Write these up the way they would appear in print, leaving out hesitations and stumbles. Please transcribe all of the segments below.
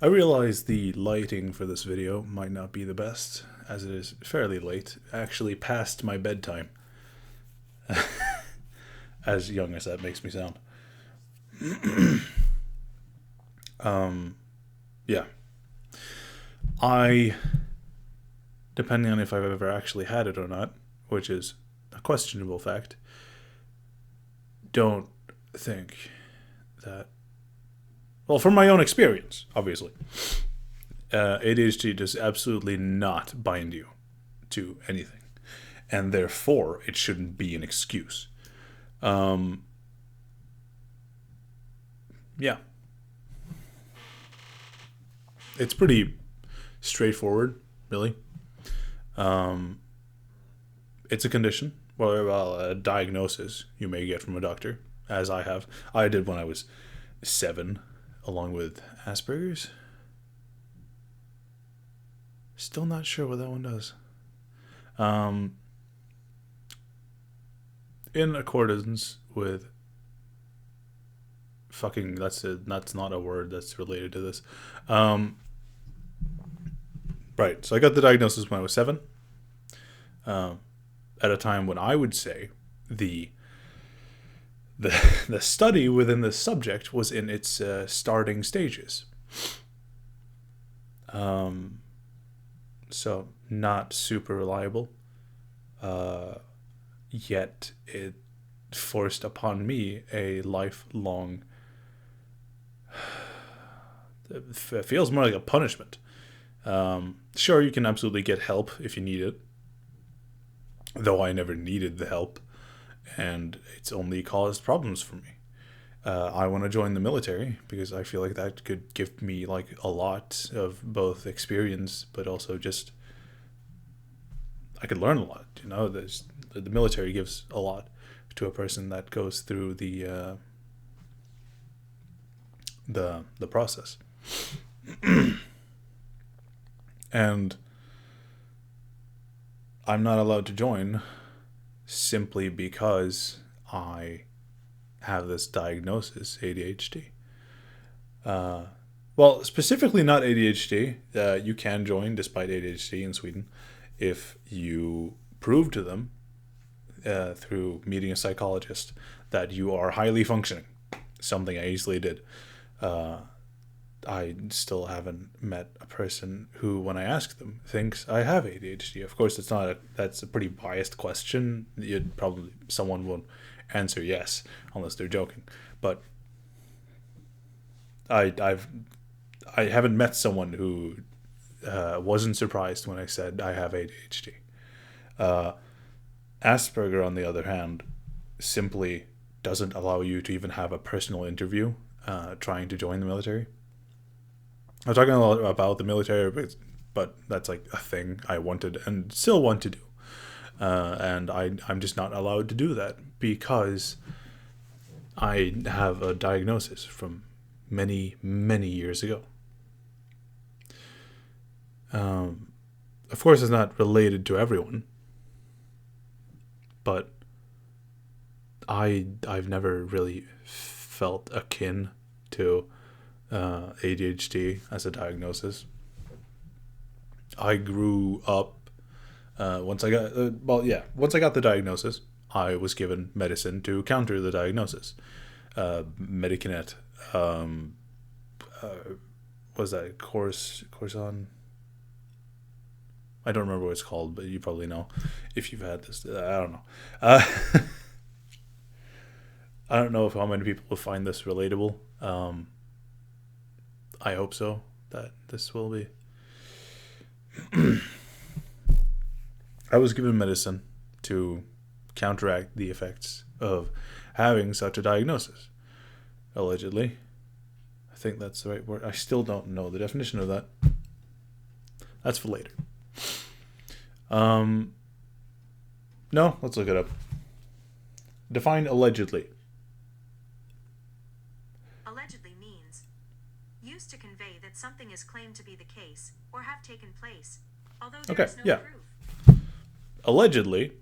I realize the lighting for this video might not be the best, as it is fairly late, actually past my bedtime, as young as that makes me sound. Yeah. I, depending on if I've ever actually had it or not, which is a questionable fact, don't think that, well, from my own experience, obviously, ADHD does absolutely not bind you to anything, and therefore it shouldn't be an excuse. Yeah, it's pretty straightforward, really. It's a condition, well, a diagnosis you may get from a doctor, as I have. I did when I was 7, along with Asperger's. Still not sure what that one does. In accordance with fucking, that's not a word that's related to this. Right, so I got the diagnosis when I was 7. At a time when I would say the the study within this subject was in its starting stages. So not super reliable. Yet it forced upon me a lifelong. It feels more like a punishment. Sure, you can absolutely get help if you need it, though I never needed the help, and it's only caused problems for me. I want to join the military because I feel like that could give me like a lot of both experience, but also just I could learn a lot. You know, the military gives a lot to a person that goes through the process, and I'm not allowed to join simply because I have this diagnosis, ADHD. Well, specifically not ADHD. You can join despite ADHD in Sweden if you prove to them through meeting a psychologist that you are highly functioning. Something I easily did. I still haven't met a person who, when I ask them, thinks I have ADHD. Of course, that's a pretty biased question. Someone won't answer yes unless they're joking. But I haven't met someone who wasn't surprised when I said I have ADHD. Asperger, on the other hand, simply doesn't allow you to even have a personal interview trying to join the military. I'm talking a lot about the military, but that's like a thing I wanted and still want to do. And I'm just not allowed to do that because I have a diagnosis from many, many years ago. Of course, it's not related to everyone, but I've never really felt akin to ADHD as a diagnosis. I grew up once I got once I got the diagnosis, I was given medicine to counter the diagnosis. Medicanet. Was that Corson? I don't remember what it's called, but you probably know if you've had this. I don't know. I don't know if how many people will find this relatable. I hope so. That this will be. I was given medicine to counteract the effects of having such a diagnosis. Allegedly. I think that's the right word. I still don't know the definition of that. That's for later. No, let's look it up. Define allegedly. Allegedly means used to convey that something is claimed to be the case or have taken place, although there is no proof. Allegedly,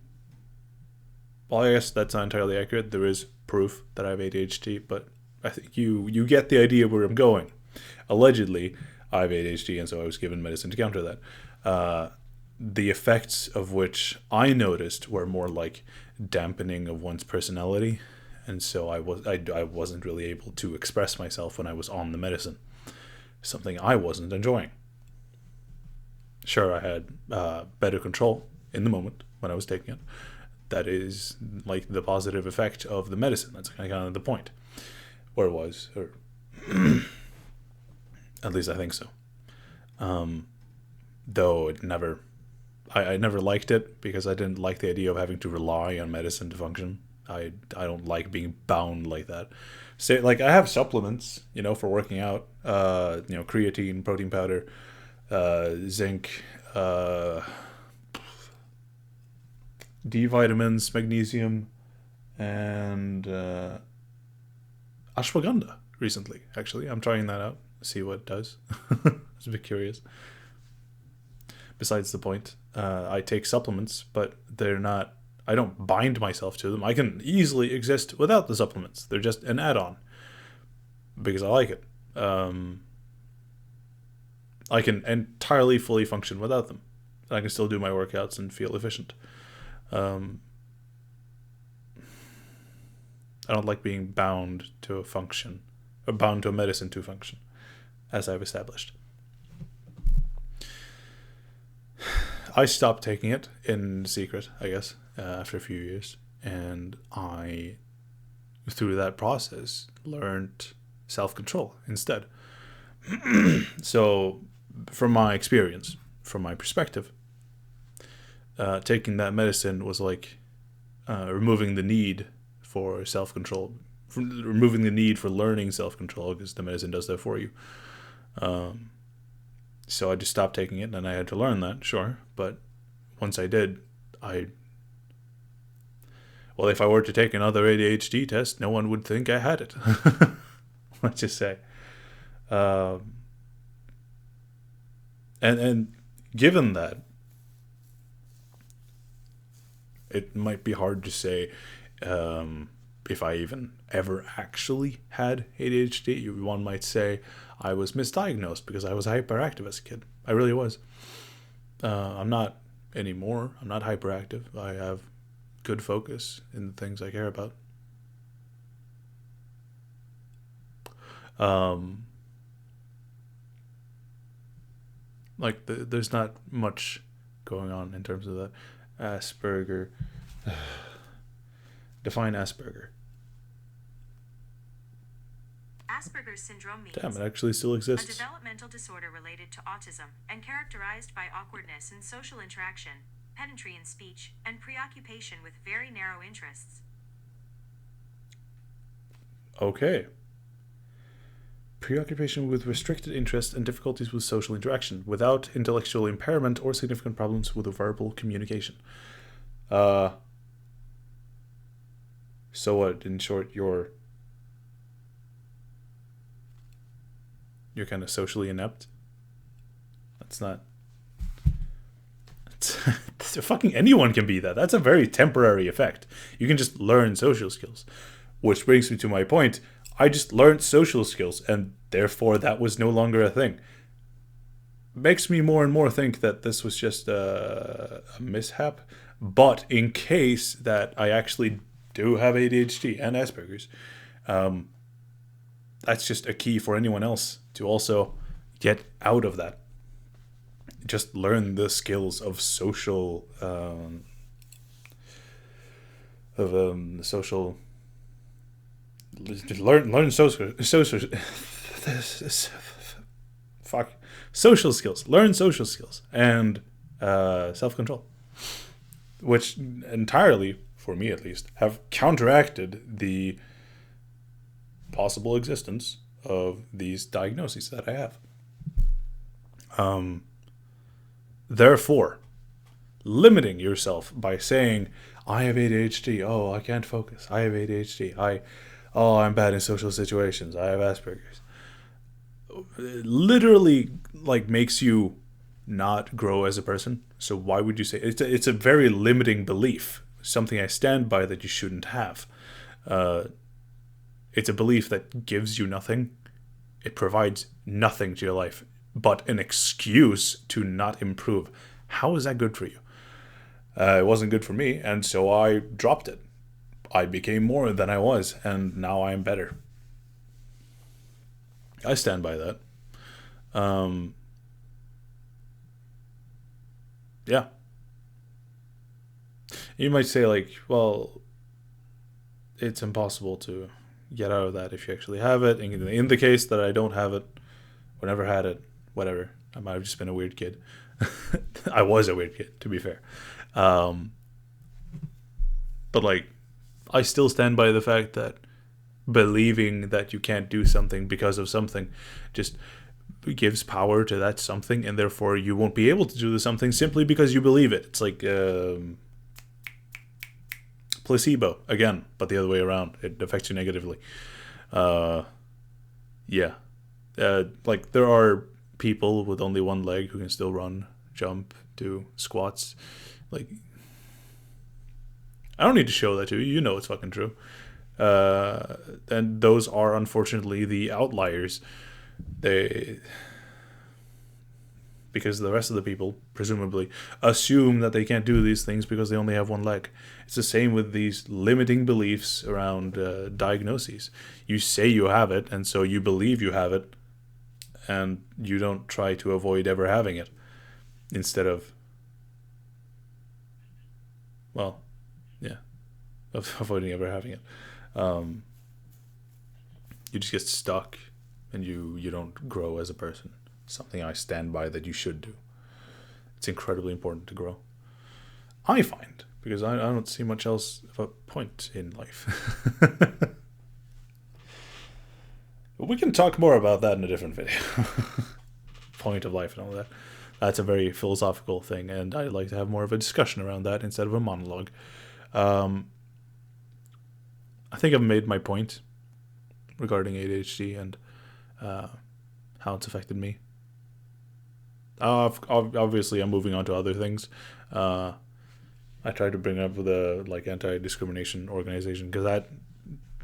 well, I guess that's not entirely accurate. There is proof that I have ADHD, but I think you get the idea where I'm going. Allegedly, I have ADHD, and so I was given medicine to counter that. The effects of which I noticed were more like dampening of one's personality, and so I wasn't really able to express myself when I was on the medicine, something I wasn't enjoying. Sure, I had better control in the moment when I was taking it. That is like the positive effect of the medicine. That's kind of the point, or it was, or at least I think so. Though it never, I never liked it because I didn't like the idea of having to rely on medicine to function. I don't like being bound like that. Say, like, I have supplements, for working out. Creatine, protein powder, zinc, D vitamins, magnesium, and ashwagandha recently. Actually, I'm trying that out. See what it does. I was a bit curious. Besides the point, I take supplements, but they're not. I don't bind myself to them. I can easily exist without the supplements. They're just an add-on because I like it. I can entirely fully function without them. I can still do my workouts and feel efficient. I don't like being bound to a function, or bound to a medicine to function, as I've established. I stopped taking it in secret, I guess, after a few years. And I, through that process, learned self-control instead. So, from my experience, from my perspective, taking that medicine was like removing the need for self-control, removing the need for learning self-control, because the medicine does that for you. So I just stopped taking it, and I had to learn that, sure. But once I did, well, if I were to take another ADHD test, no one would think I had it. Let's just say. And given that, it might be hard to say if I even ever actually had ADHD. One might say I was misdiagnosed because I was hyperactive as a kid. I really was. I'm not anymore. I'm not hyperactive. I have good focus in the things I care about. There's not much going on in terms of that. Asperger. Define Asperger. Asperger's syndrome means Damn, it actually still exists. a developmental disorder related to autism and characterized by awkwardness in social interaction, pedantry in speech, and preoccupation with very narrow interests. Okay. Preoccupation with restricted interests and difficulties with social interaction, without intellectual impairment or significant problems with verbal communication. So what, in short, you're kind of socially inept? That's not... fucking anyone can be that. That's a very temporary effect. You can just learn social skills. Which brings me to my point. I just learned social skills, and therefore that was no longer a thing. Makes me more and more think that this was just a mishap. But in case that I actually do have ADHD and Asperger's, that's just a key for anyone else to also get out of that. Just learn the skills of social, social. Just learn social skills. Learn social skills and self-control, which entirely, for me at least, have counteracted the possible existence of these diagnoses that I have. Therefore, limiting yourself by saying, I have ADHD, oh, I can't focus, I have ADHD, I'm bad in social situations, I have Asperger's, literally makes you not grow as a person. So why would you say it's a very limiting belief, something I stand by that you shouldn't have. It's a belief that gives you nothing. It provides nothing to your life but an excuse to not improve. How is that good for you? It wasn't good for me, and so I dropped it. I became more than I was, and now I am better. I stand by that. Yeah. You might say, like, well, it's impossible to get out of that if you actually have it. In the case that I don't have it, or never had it, whatever, I might have just been a weird kid. I was a weird kid, to be fair. But, like, I still stand by the fact that believing that you can't do something because of something just gives power to that something, and therefore you won't be able to do the something simply because you believe it. It's like placebo again, but the other way around. It affects you negatively. Yeah. Like, there are people with only one leg who can still run, jump, do squats. Like, I don't need to show that to you. You know it's fucking true. And those are unfortunately the outliers. Because the rest of the people presumably assume that they can't do these things because they only have one leg. It's the same with these limiting beliefs around diagnoses. You say you have it, and so you believe you have it, and you don't try to avoid ever having it. Instead of, well, yeah, of avoiding ever having it. You just get stuck, and you don't grow as a person. Something I stand by that you should do. It's incredibly important to grow. I find, because I don't see much else of a point in life. But we can talk more about that in a different video. Point of life and all that. That's a very philosophical thing, and I'd like to have more of a discussion around that instead of a monologue. I think I've made my point regarding ADHD and how it's affected me. Obviously, I'm moving on to other things. I tried to bring up the anti-discrimination organization, because that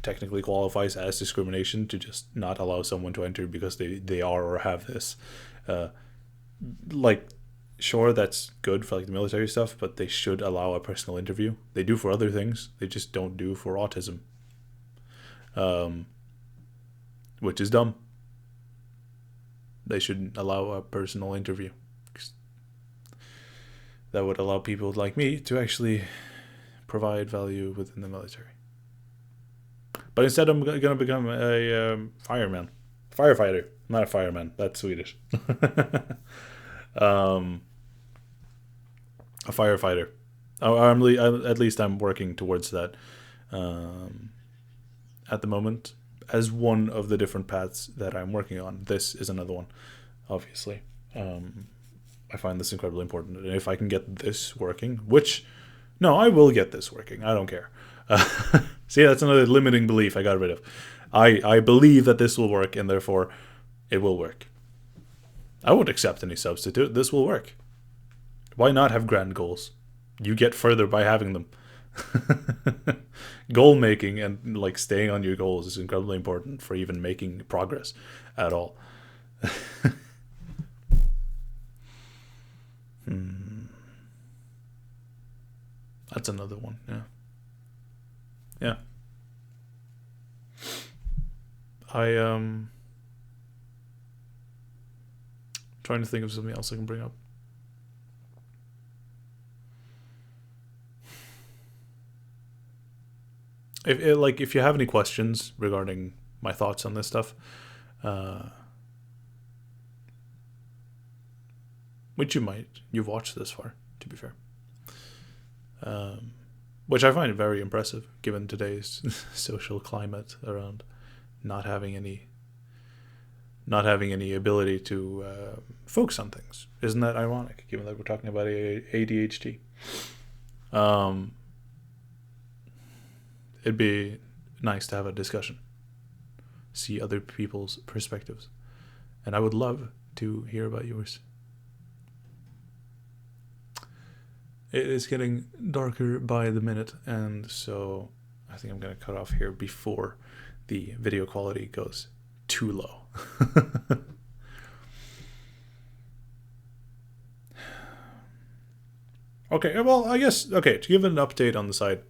technically qualifies as discrimination to just not allow someone to enter because they are or have this. Sure, that's good for the military stuff, but they should allow a personal interview. They do for other things. They just don't do for autism. Which is dumb. They should allow a personal interview. That would allow people like me to actually provide value within the military. But instead, I'm going to become a firefighter. Not a fireman. That's Swedish. A firefighter. At least I'm working towards that at the moment, as one of the different paths that I'm working on. This is another one, obviously. I find this incredibly important. And if I can get this working, I will get this working. I don't care. See, that's another limiting belief I got rid of. I believe that this will work, and therefore it will work. I won't accept any substitute. This will work. Why not have grand goals? You get further by having them. Goal making and staying on your goals is incredibly important for even making progress at all. That's another one. Yeah. Trying to think of something else I can bring up. If you have any questions regarding my thoughts on this stuff, which you've watched this far, to be fair, which I find very impressive given today's social climate around not having any ability to focus on things. Isn't that ironic, given that we're talking about ADHD? It'd be nice to have a discussion, see other people's perspectives, and I would love to hear about yours. It is getting darker by the minute, and so I think I'm going to cut off here before the video quality goes too low. Okay, well, I guess, okay, to give an update on the side,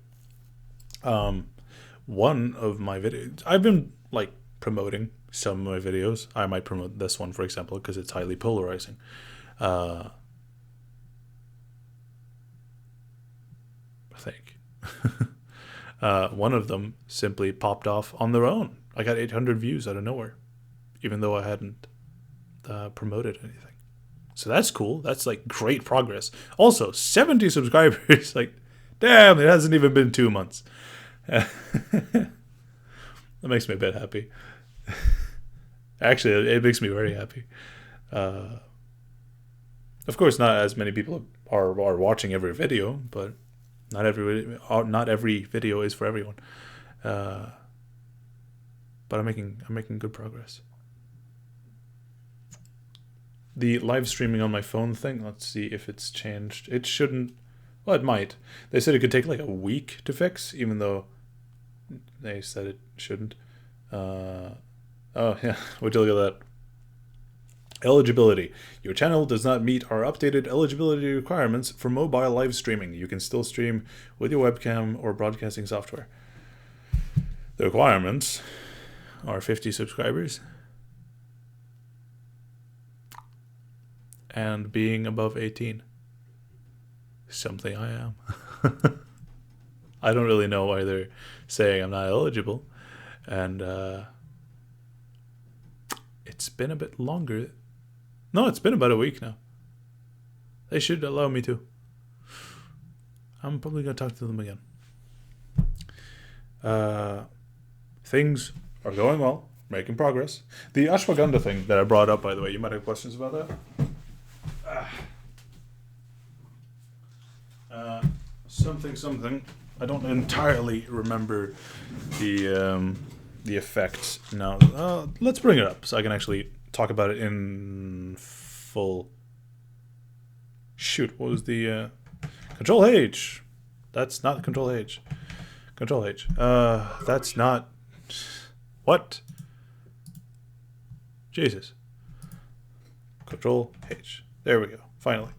one of my videos, I've been, like, promoting some of my videos. I might promote this one, for example, because it's highly polarizing. I think. One of them simply popped off on their own. I got 800 views out of nowhere, even though I hadn't promoted anything. So that's cool. That's like great progress. Also, 70 subscribers. Like, damn, it hasn't even been 2 months. That makes me a bit happy. Actually, it makes me very happy. Of course, not as many people are watching every video, but not every video is for everyone. But I'm making good progress. The live streaming on my phone thing, let's see if it's changed. It shouldn't. Well, it might. They said it could take like a week to fix, even though they said it shouldn't. Oh, yeah. Would you look at that? Eligibility. Your channel does not meet our updated eligibility requirements for mobile live streaming. You can still stream with your webcam or broadcasting software. The requirements are 50 subscribers and being above 18. Something I am. I don't really know why they're saying I'm not eligible. And it's been a bit longer. No, it's been about a week now. They should allow me to. I'm probably going to talk to them again. Things are going well. Making progress. The ashwagandha thing that I brought up, by the way, you might have questions about that. Something. I don't entirely remember the effects now. Let's bring it up so I can actually talk about it in full. Shoot, what was the Control H? That's not Control H. Control H. That's not. What? Jesus. Control H. There we go. Finally.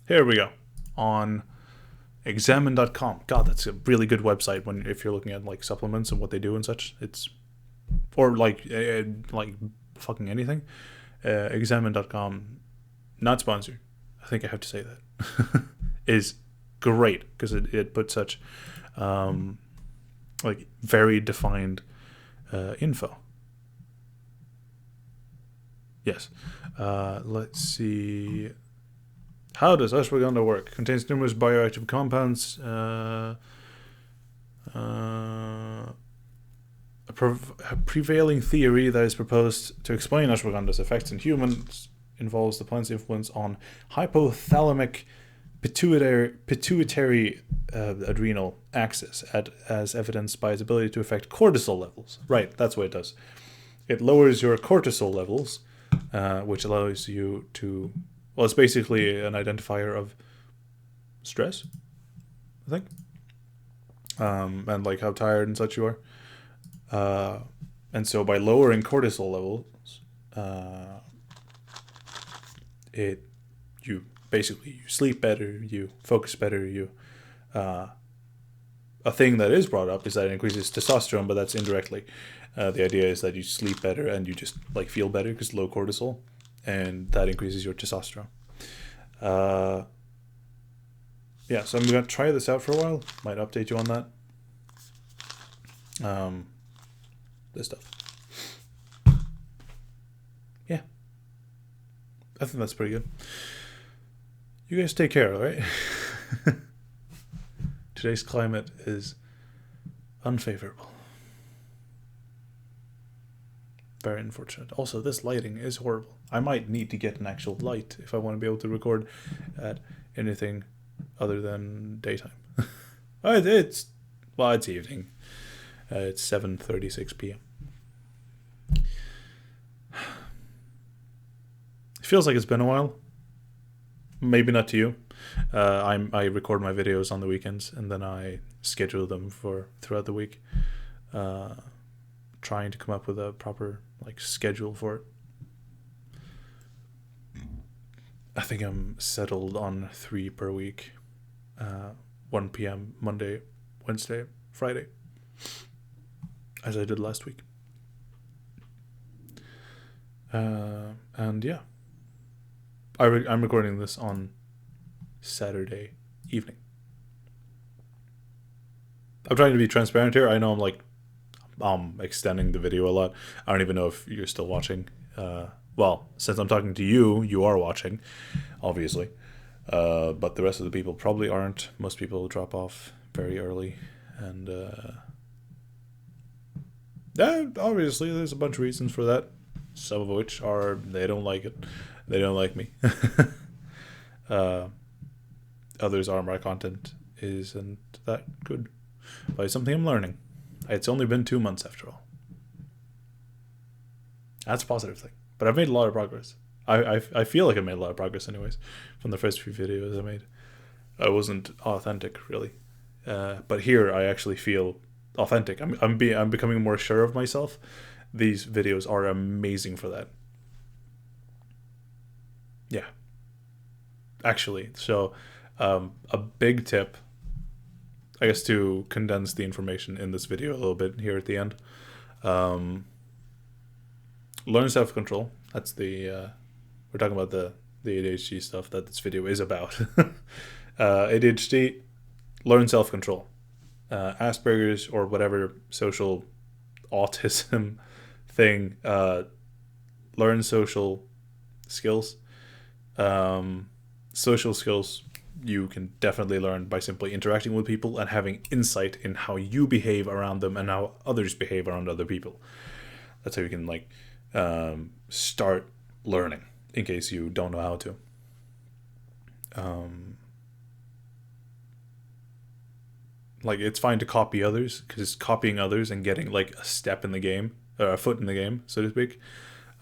Here we go. On examine.com. God, that's a really good website if you're looking at like supplements and what they do and such. It's or like fucking anything. Examine.com, not sponsored. I think I have to say that. Is great because it puts such like very defined info. Yes. Let's see. How does ashwagandha work? Contains numerous bioactive compounds. A prevailing theory that is proposed to explain ashwagandha's effects in humans involves the plant's influence on hypothalamic pituitary adrenal axis, as evidenced by its ability to affect cortisol levels. Right, that's what it does. It lowers your cortisol levels, which allows you to... Well, it's basically an identifier of stress, I think. And like how tired and such you are. And so by lowering cortisol levels, you sleep better, you focus better, a thing that is brought up is that it increases testosterone, but that's indirectly. The idea is that you sleep better and you just like feel better because low cortisol, and that increases your testosterone. Yeah, so I'm going to try this out for a while. Might update you on that. This stuff. Yeah. I think that's pretty good. You guys take care, alright? Today's climate is unfavorable. Very unfortunate. Also, this lighting is horrible. I might need to get an actual light if I want to be able to record at anything other than daytime. It's evening. It's 7:36 p.m. It feels like it's been a while. Maybe not to you. I record my videos on the weekends and then I schedule them for throughout the week. Trying to come up with a proper like schedule for it. I think I'm settled on 3 per week. 1 p.m. Monday, Wednesday, Friday, as I did last week. And yeah, I'm recording this on Saturday evening. I'm trying to be transparent here. I know I'm extending the video a lot. I don't even know if you're still watching. Well, since I'm talking to you, you are watching, obviously. But the rest of the people probably aren't. Most people drop off very early. And yeah, obviously there's a bunch of reasons for that. Some of which are they don't like it. They don't like me. Others are my content isn't that good. But it's something I'm learning. It's only been 2 months after all. That's a positive thing. But I've made a lot of progress. I feel like I made a lot of progress anyways from the first few videos I made. I wasn't authentic really. But here I actually feel authentic. I'm becoming more sure of myself. These videos are amazing for that. Yeah. Actually, so a big tip, I guess, to condense the information in this video a little bit here at the end. Learn self-control. That's the we're talking about the ADHD stuff that this video is about. ADHD, learn self-control. Asperger's or whatever social autism thing, learn social skills. Social skills you can definitely learn by simply interacting with people and having insight in how you behave around them and how others behave around other people. That's how you can start learning in case you don't know how to. It's fine to copy others, because copying others and getting a step in the game, or a foot in the game, so to speak,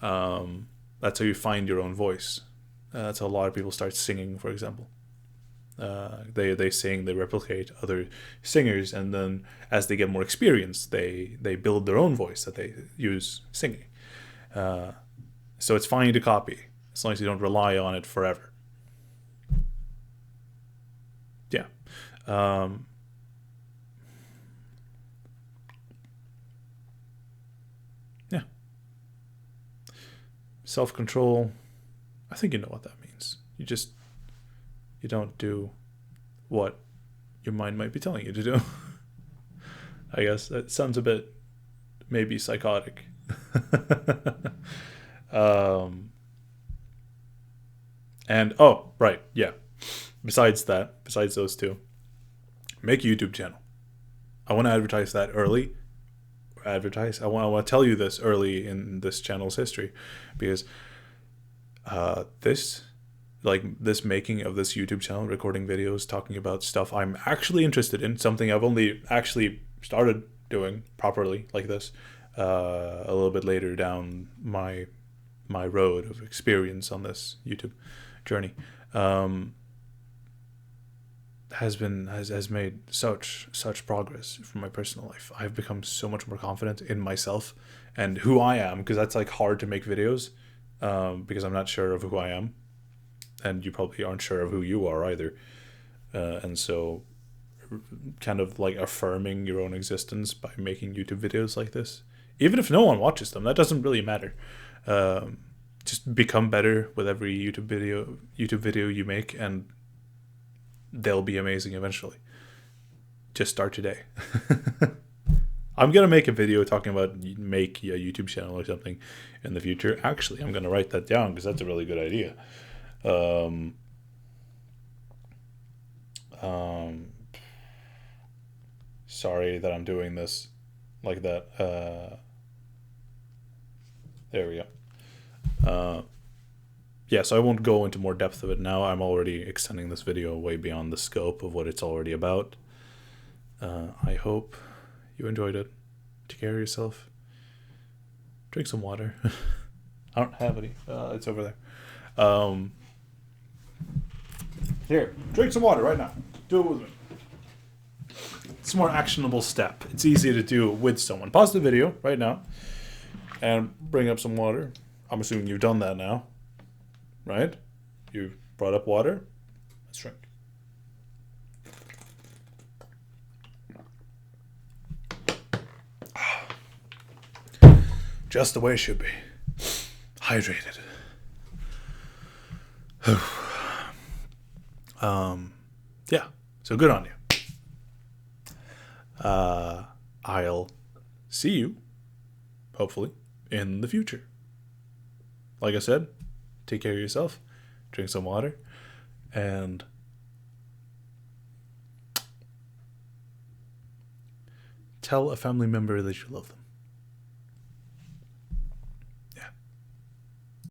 that's how you find your own voice. That's how a lot of people start singing, for example. They sing, they replicate other singers, and then as they get more experience, they build their own voice that they use singing. So it's fine to copy, as long as you don't rely on it forever. Yeah. Yeah. Self-control, I think you know what that means. You don't do what your mind might be telling you to do. I guess that sounds a bit maybe psychotic. And right, yeah. Besides those two, make a YouTube channel. I want to advertise that early. I want to tell you this early in this channel's history, because this making of this YouTube channel, recording videos, talking about stuff I'm actually interested in, something I've only actually started doing properly like this a little bit later down my road of experience on this YouTube journey, has made such progress for my personal life. I've become so much more confident in myself and who I am, because that's hard to make videos, because I'm not sure of who I am, and you probably aren't sure of who you are either, and so kind of affirming your own existence by making YouTube videos like this, even if no one watches them, that doesn't really matter. Just become better with every YouTube video you make, and they'll be amazing eventually. Just start today. I'm gonna make a video talking about make a YouTube channel or something in the future. Actually, I'm gonna write that down because that's a really good idea. Sorry that I'm doing this like that. There we go. Yeah, so I won't go into more depth of it now. I'm already extending this video way beyond the scope of what it's already about. I hope you enjoyed it. Take care of yourself. Drink some water. I don't have any. It's over there. Here, drink some water right now. Do it with me. It's a more actionable step. It's easy to do with someone. Pause the video right now and bring up some water. I'm assuming you've done that now, right? You Brought up water. Let's drink. Just the way it should be. Hydrated. Yeah. So good on you. I'll see you, hopefully, in the future. Like I said, take care of yourself, drink some water, and tell a family member that you love them.